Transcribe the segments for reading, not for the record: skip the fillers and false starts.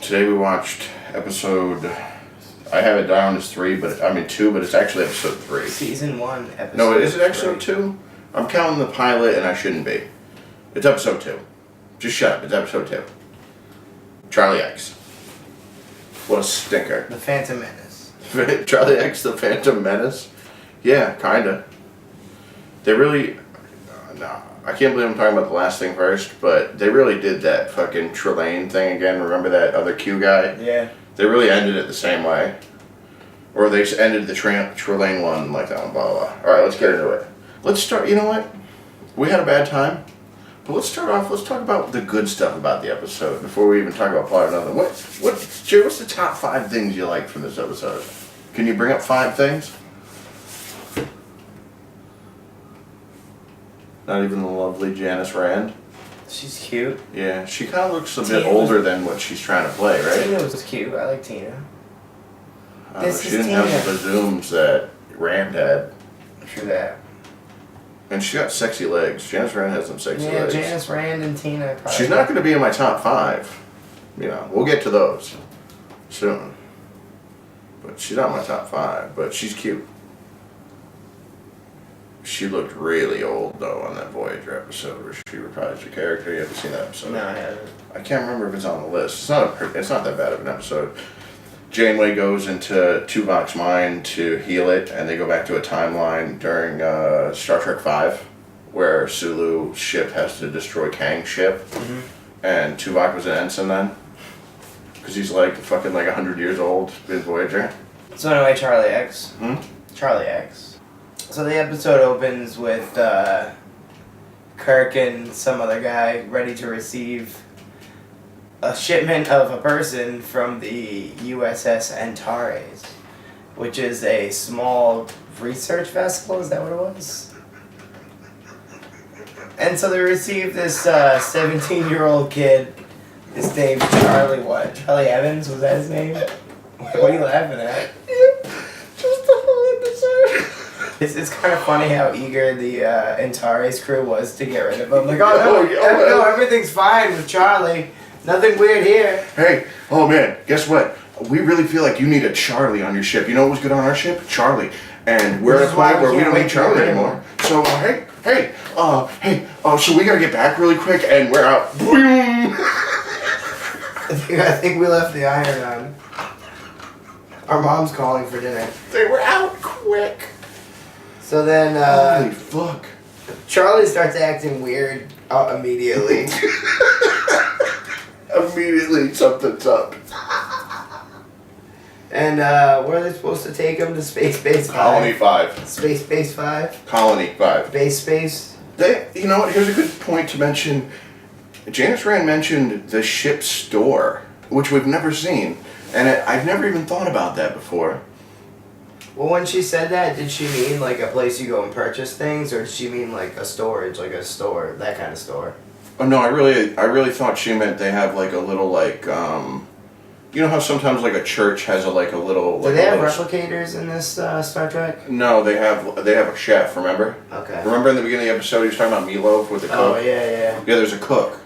Today we watched episode, I have it down as 2, but it's actually episode 3. Season 1, episode No, is it episode 3? 2? I'm counting the pilot and I shouldn't be. It's episode 2. Just shut up, it's episode 2. Charlie X. What a stinker. The Phantom Menace. Charlie X, the Phantom Menace? Yeah, kinda. They really... no, I can't believe I'm talking about the last thing first, but they really did that fucking Trelane thing again. Remember that other Q guy? Yeah. They really ended it the same way. Or they just ended the Trelane one like that one, blah, blah, blah. Alright, let's get into it. Let's start, you know what? We had a bad time. But let's start off, let's talk about the good stuff about the episode before we even talk about plot or nothing. Jerry, what's the top 5 things you liked from this episode? Can you bring up 5 things? Not even the lovely Janice Rand. She's cute. Yeah, she kind of looks a bit older than what she's trying to play, right? Tina was cute. I like Tina. She didn't have the zooms that Rand had. True that. And she got sexy legs. Janice Rand has some sexy legs. Yeah, Janice Rand and Tina. She's not going to be in my top 5. You know, we'll get to those soon. But she's not in my top 5. But she's cute. She looked really old though on that Voyager episode where she reprised her character. You haven't seen that episode? No, I haven't. I can't remember if it's on the list. It's not that bad of an episode. Janeway goes into Tuvok's mind to heal it, and they go back to a timeline during Star Trek V, where Sulu's ship has to destroy Kang's ship, and Tuvok was an ensign then, because he's fucking 100 years old in Voyager. So anyway, Charlie X. Charlie X. So the episode opens with Kirk and some other guy ready to receive a shipment of a person from the USS Antares, which is a small research vessel. Is that what it was? And so they receive this 17-year-old kid. His name's Charlie what? Charlie Evans? Was that his name? What are you laughing at? Just the whole episode. It's kind of funny how eager the Antares crew was to get rid of him. Like, no, everything's fine with Charlie. Nothing weird here. Hey, oh man, guess what? We really feel like you need a Charlie on your ship. You know what was good on our ship? Charlie. And we're at a point where we don't need Charlie anymore. So, so we gotta get back really quick, and we're out. Boom! I think we left the iron on. Our mom's calling for dinner. They were out quick. So then, holy fuck. Charlie starts acting weird immediately. Immediately something's up. And where are they supposed to take him? To Space Base 5? Colony 5. Space Base 5? Colony 5. Base Space? You know what, here's a good point to mention. Janice Rand mentioned the ship's store, which we've never seen. And I've never even thought about that before. Well, when she said that, did she mean a place you go and purchase things, or did she mean a storage, a store, that kind of store? Oh no, I really thought she meant they have a little you know how sometimes a church has a little. Do they have replicators in this Star Trek? No, they have a chef. Remember? Okay. Remember in the beginning of the episode he was talking about meatloaf with the cook? Oh yeah. Yeah, there's a cook.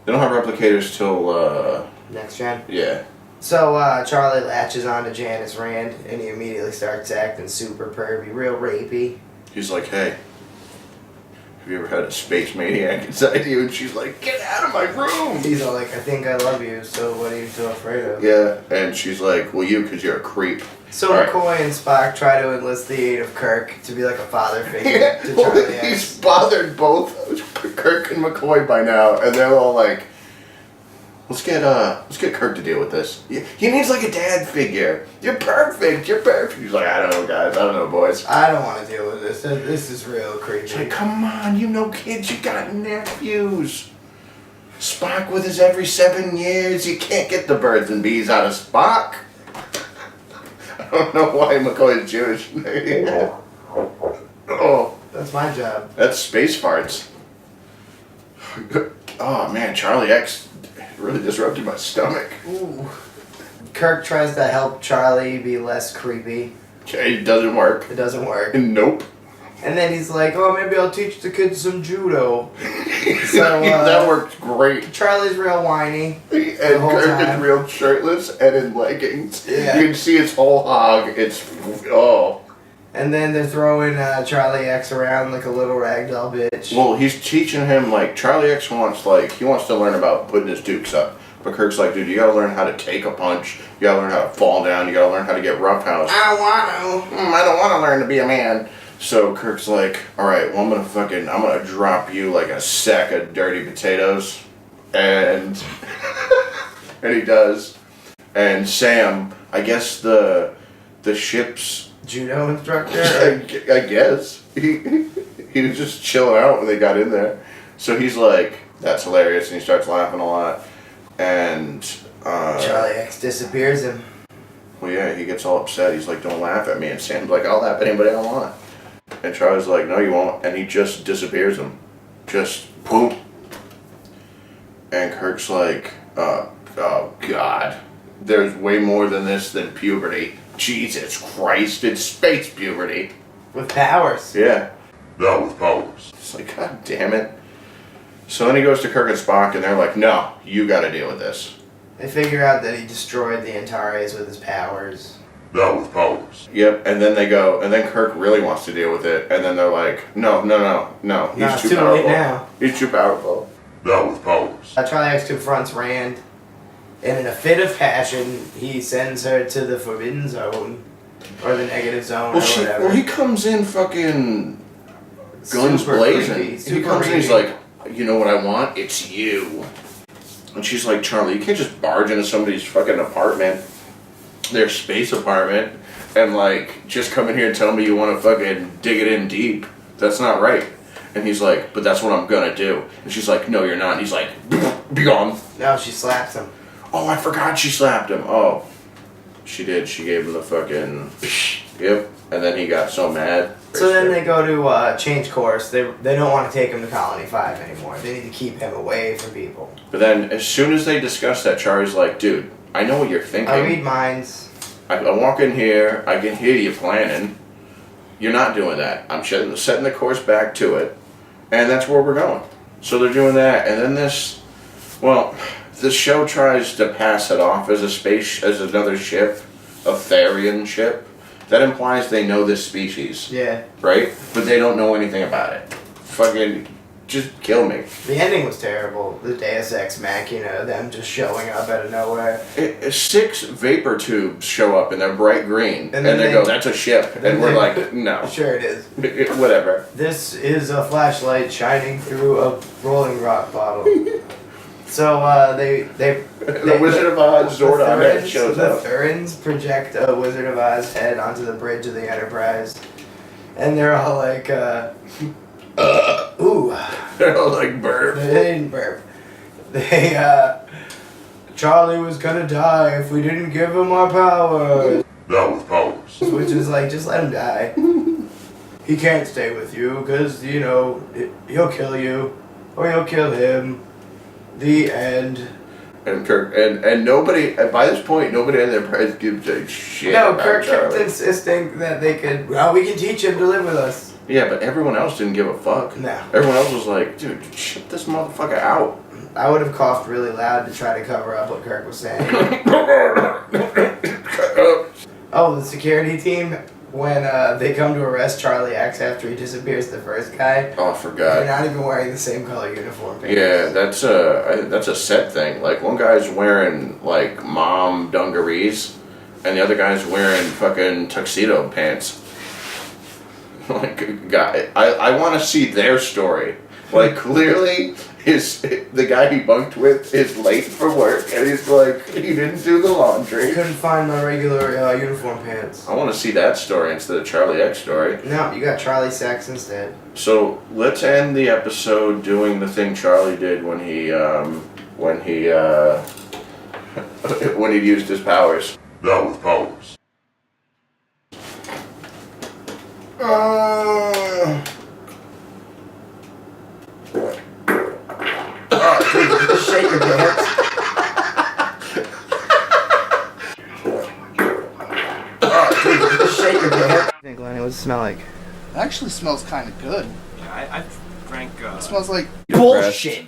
They don't have replicators till Next gen. Yeah. So Charlie latches on to Janice Rand, and he immediately starts acting super pervy, real rapey. He's like, hey, have you ever had a space maniac inside you? And she's like, get out of my room! He's all like, I think I love you, so what are you so afraid of? Yeah, and she's like, well, you, because you're a creep. So McCoy and Spock try to enlist the aid of Kirk to be like a father figure to Charlie X. He's bothered both Kirk and McCoy by now, and they're all like, let's get Kirk to deal with this. He needs a dad figure. You're perfect. He's like, I don't know, guys. I don't know, boys. I don't want to deal with this. This is real creepy. She's like, come on, you know kids. You got nephews. Spock with his every 7 years. You can't get the birds and bees out of Spock. I don't know why McCoy is Jewish. Oh, that's my job. That's space farts. Oh man, Charlie X really disrupted my stomach. Ooh. Kirk tries to help Charlie be less creepy. Okay, it doesn't work. It doesn't work. Nope. And then he's like, oh, maybe I'll teach the kids some judo. So that worked great. Charlie's real whiny. And Kirk is real shirtless and in leggings. Yeah. You can see his whole hog. It's, oh. And then they're throwing Charlie X around like a little ragdoll bitch. Well, he's teaching him, like, Charlie X wants to learn about putting his dukes up. But Kirk's like, dude, you gotta learn how to take a punch. You gotta learn how to fall down. You gotta learn how to get roughhouse. I don't want to. I don't want to learn to be a man. So Kirk's like, alright, well, I'm gonna drop you like a sack of dirty potatoes. And, and he does. And Sam, I guess the ship's judo instructor? I guess. He was just chilling out when they got in there. So he's like, that's hilarious, and he starts laughing a lot. And Charlie X disappears him. well, yeah, he gets all upset. He's like, don't laugh at me. And Sam's like, I'll laugh at anybody I want. And Charlie's like, no, you won't. And he just disappears him. Just boom. And Kirk's like, oh God. There's way more than this than puberty. Jesus Christ, it's space puberty. With powers. Yeah. Now with powers. It's like, God damn it. So then he goes to Kirk and Spock, and they're like, no, you gotta deal with this. They figure out that he destroyed the Antares with his powers. Now with powers. Yep, and then they go, and then Kirk really wants to deal with it, and then they're like, no, It's he's too too powerful. late now. He's too powerful. Now with powers. Charlie X confronts Rand, and in a fit of passion, he sends her to the Forbidden Zone, or the Negative Zone, or whatever. Well, he comes in fucking guns Super blazing. creepy, He super comes in, he's creepy. like, you know what I want? It's you. And she's like, Charlie, you can't just barge into somebody's fucking apartment, their space apartment, and like, just come in here and tell me you want to fucking dig it in deep. That's not right. And he's like, but that's what I'm gonna do. And she's like, no, you're not. And he's like, be gone. No, she slaps him. Oh, I forgot she slapped him. Oh, she did. She gave him the fucking, yep. And then he got so mad. So then they go to change course. They don't want to take him to Colony 5 anymore. They need to keep him away from people. But then, as soon as they discuss that, Charlie's like, dude, I know what you're thinking. I read minds. I walk in here, I can hear you planning. You're not doing that. I'm setting the course back to it. And that's where we're going. So they're doing that, and then this show tries to pass it off as as another ship, a Therian ship. That implies they know this species. Yeah. Right? But they don't know anything about it. Fucking, just kill me. The ending was terrible. The Deus Ex Machina, them just showing up out of nowhere. 6 vapor tubes show up and they're bright green. And then they go, that's a ship. And we're like, no. Sure it is. Whatever. This is a flashlight shining through a Rolling Rock bottle. So The Wizard of Oz Zordon head shows up. The Thurins project a Wizard of Oz head onto the bridge of the Enterprise. And they're all like, ooh. They're all like, burp. They didn't burp. Charlie was gonna die if we didn't give him our powers. Now with powers. Which is like, just let him die. He can't stay with you, because, he'll kill you. Or you'll kill him. The end. And Kirk, and nobody, by this point, nobody in their prize gives a shit. No, about Kirk kept Charlie. insisting that we can teach him to live with us. Yeah, but everyone else didn't give a fuck. No. Everyone else was like, dude, shut this motherfucker out. I would have coughed really loud to try to cover up what Kirk was saying. Oh, the security team, when they come to arrest Charlie X after he disappears the first guy, Oh, I they're forgot. not even wearing the same color uniform. Yeah, that's a set thing. Like, one guy's wearing, like, mom dungarees, and the other guy's wearing fucking tuxedo pants. Like, guy, I want to see their story. Like, clearly, the guy he bunked with is late for work, and he's like, he didn't do the I laundry. couldn't find my regular uniform pants. I want to see that story instead of Charlie X story. No, you got Charlie Sachs instead. So let's end the episode doing the thing Charlie did when he when he used his powers. Now with powers. Just shake your pants. Just shake your pants. Glenn, what does it smell like? actually smells kind of good. Yeah, I've drank. It smells like Bullshit.